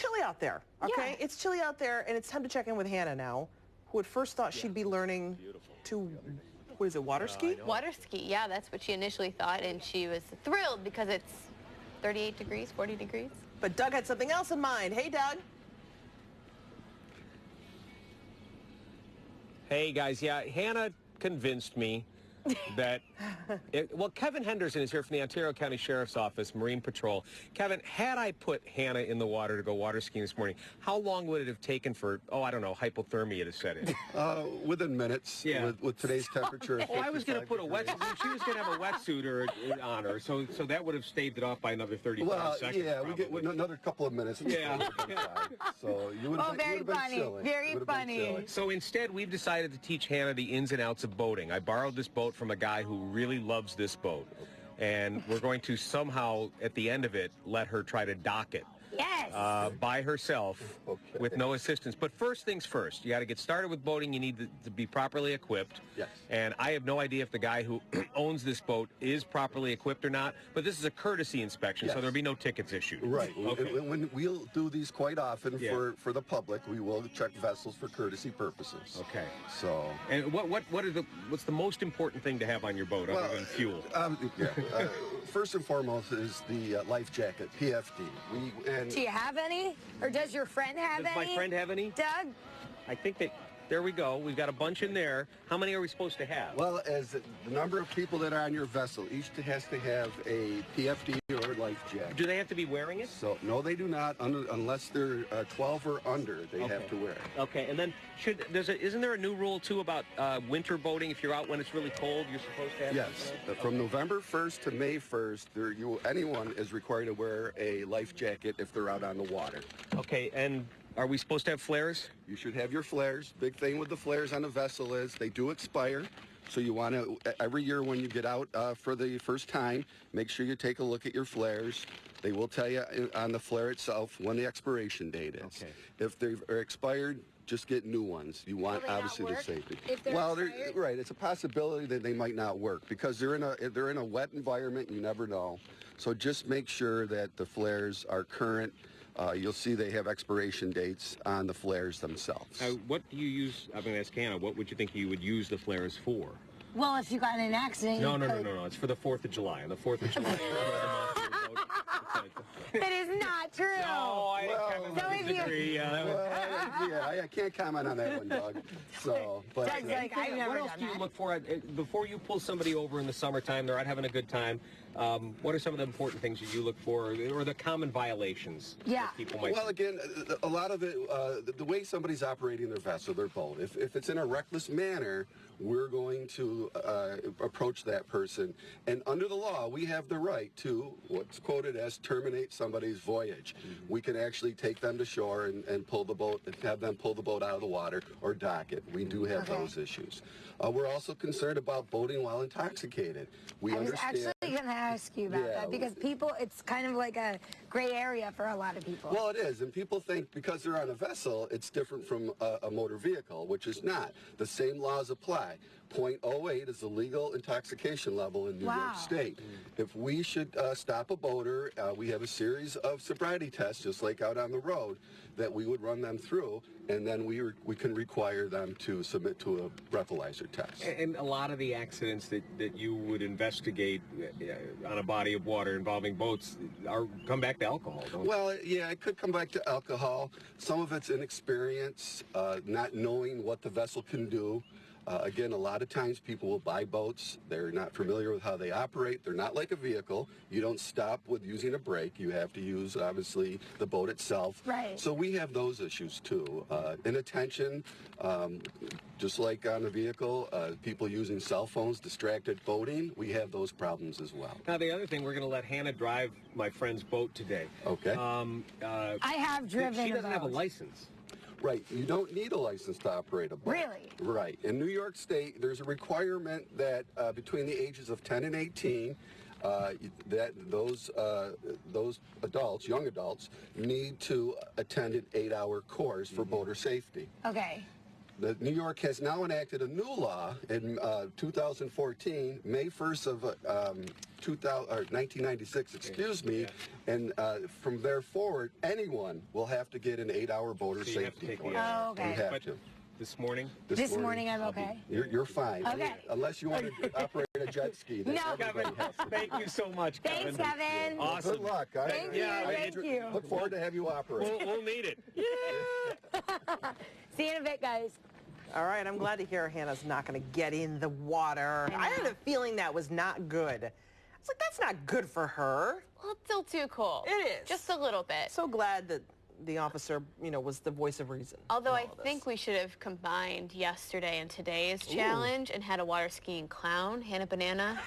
chilly out there, okay? Yeah. It's chilly out there, and it's time to check in with Hannah now, who at first thought she'd be learning to, what is it, water ski? Water ski, yeah, that's what she initially thought, and she was thrilled because it's 38 degrees, 40 degrees. But Doug had something else in mind. Hey, Doug. Hey, guys. Yeah, Hannah convinced me that, well, Kevin Henderson is here from the Ontario County Sheriff's Office, Marine Patrol. Kevin, had I put Hannah in the water to go water skiing this morning, how long would it have taken for, I don't know, hypothermia to set in? Within minutes, Yeah. with today's temperature. Oh, I was going to put a wetsuit. She was going to have a wetsuit on her, so that would have staved it off by another 35 seconds. Yeah, probably. we get another couple of minutes. Yeah. So you would have very funny. Very funny. So instead, we've decided to teach Hannah the ins and outs of boating. I borrowed this boat from a guy who really loves this boat, and we're going to somehow, at the end of it, let her try to dock it. Yes. By herself, with no assistance. But first things first, you got to get started with boating. You need to be properly equipped. Yes. And I have no idea if the guy who owns this boat is properly equipped or not, but this is a courtesy inspection, so there'll be no tickets issued. Right. Okay. When we'll do these quite often for the public, we will check vessels for courtesy purposes. Okay. So. And what's the most important thing to have on your boat other than fuel? First and foremost is the life jacket, PFD. Do you have any? Or does your friend have any? Does my friend have any? Doug? I think that, there we go. We've got a bunch in there. How many are we supposed to have? Well, as the number of people that are on your vessel, each has to have a PFD or life jacket. Do they have to be wearing it? So, no, they do not, unless they're 12 or under, they have to wear it. Okay, and then isn't there a new rule, too, about winter boating? If you're out when it's really cold, you're supposed to have Yes. From November 1st to May 1st, anyone is required to wear a life jacket if they're out on the water. Okay, and are we supposed to have flares? You should have your flares. Big thing with the flares on a vessel is they do expire. So you want to, every year when you get out for the first time, make sure you take a look at your flares. They will tell you on the flare itself when the expiration date is. Okay. If they are expired, just get new ones. You want obviously the safety. If they're expired? Right. It's a possibility that they might not work because they're in a wet environment. You never know. So just make sure that the flares are current. You'll see they have expiration dates on the flares themselves. What do you use? I'm going to ask Hannah. What would you think you would use the flares for? Well, if you got in an accident, No. It's for the 4th of July. On the 4th of July. That is not true. No, I can't comment on that one, Doug. So, but Doug's like, I've never what else done do you that. look for before you pull somebody over in the summertime? They're out having a good time. What are some of the important things that you look for, or the common violations? that people might. Well, again, a lot of it, the way somebody's operating their vessel, their boat. If it's in a reckless manner, we're going to approach that person. And under the law, we have the right to what's quoted as terminate somebody's voyage. Mm-hmm. We can actually take them to shore and pull the boat, and have them pull the boat out of the water or dock it. We do have those issues. We're also concerned about boating while intoxicated. I was actually going to ask you about that because it's kind of like a gray area for a lot of people. Well, it is, and people think because they're on a vessel, it's different from a motor vehicle, which is not. The same laws apply. 0.08 is the legal intoxication level in New York State. If we should stop a boater, we have a series of sobriety tests, just like out on the road, that we would run them through, and then we can require them to submit to a breathalyzer test. And a lot of the accidents that you would investigate on a body of water involving boats come back to alcohol, don't they? Well, yeah, it could come back to alcohol. Some of it's inexperience, not knowing what the vessel can do. Again, a lot of times people will buy boats. They're not familiar with how they operate. They're not like a vehicle. You don't stop with using a brake. You have to use, obviously, the boat itself. Right. So we have those issues, too. Inattention, just like on a vehicle, people using cell phones, distracted boating, we have those problems as well. Now, the other thing, we're going to let Hannah drive my friend's boat today. Okay. I have driven She doesn't have a boat. license. Right. You don't need a license to operate a boat. Really? Right. In New York State, there's a requirement that between the ages of 10 and 18, that those adults, young adults, need to attend an 8-hour course for boater safety. Okay. New York has now enacted a new law in 2014, May 1st of 1996, excuse me, and from there forward, anyone will have to get an 8-hour boater So you have to safety take course. the, Oh, okay. You have But to. this morning? This morning I'm okay. You're fine. Okay. Unless you want to operate a jet ski. Then No. everybody Kevin, has to. thank you so much, Kevin. Thanks, Kevin. Awesome. Good luck. Thank you, thank you. Look forward to have you operate. We'll need it. See you in a bit, guys. All right, I'm glad to hear Hannah's not going to get in the water. I had a feeling that was not good. I was like, that's not good for her. Well, it's still too cold. It is. Just a little bit. So glad that the officer, was the voice of reason. Although in I all of this. think we should have combined yesterday and today's challenge and had a water skiing clown, Hannah Banana.